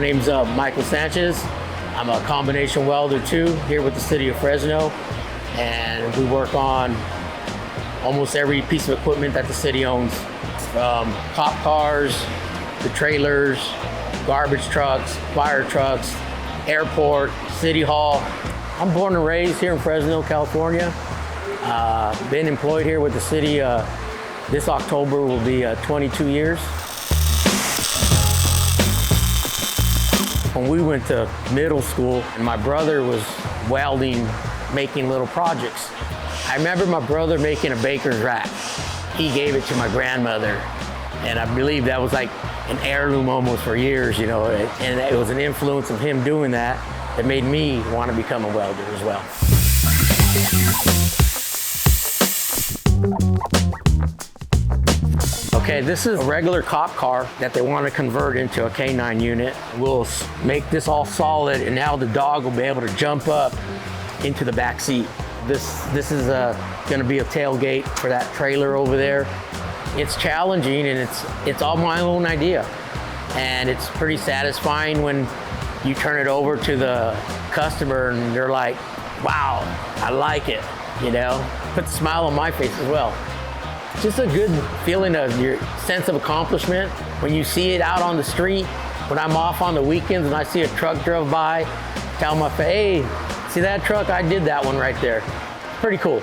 name's Michael Sanchez. I'm a combination welder too, here with the city of Fresno. And we work on almost every piece of equipment that the city owns. From cop cars, the trailers, garbage trucks, fire trucks, airport, city hall. I'm born and raised here in Fresno, California. Been employed here with the city. This October will be 22 years. When we went to middle school, and my brother was welding, making little projects. I remember my brother making a baker's rack. He gave it to my grandmother, and I believe that was like an heirloom almost for years, you know, and it was an influence of him doing that that made me want to become a welder as well. Okay, this is a regular cop car that they want to convert into a K9 unit. We'll make this all solid, and now the dog will be able to jump up into the back seat. This is going to be a tailgate for that trailer over there. It's challenging, and it's all my own idea. And it's pretty satisfying when you turn it over to the customer and they're like, wow, I like it, you know? Puts a smile on my face as well. Just a good feeling of your sense of accomplishment when you see it out on the street. When I'm off on the weekends and I see a truck drove by, tell my, hey, see that truck? I did that one right there. Pretty cool.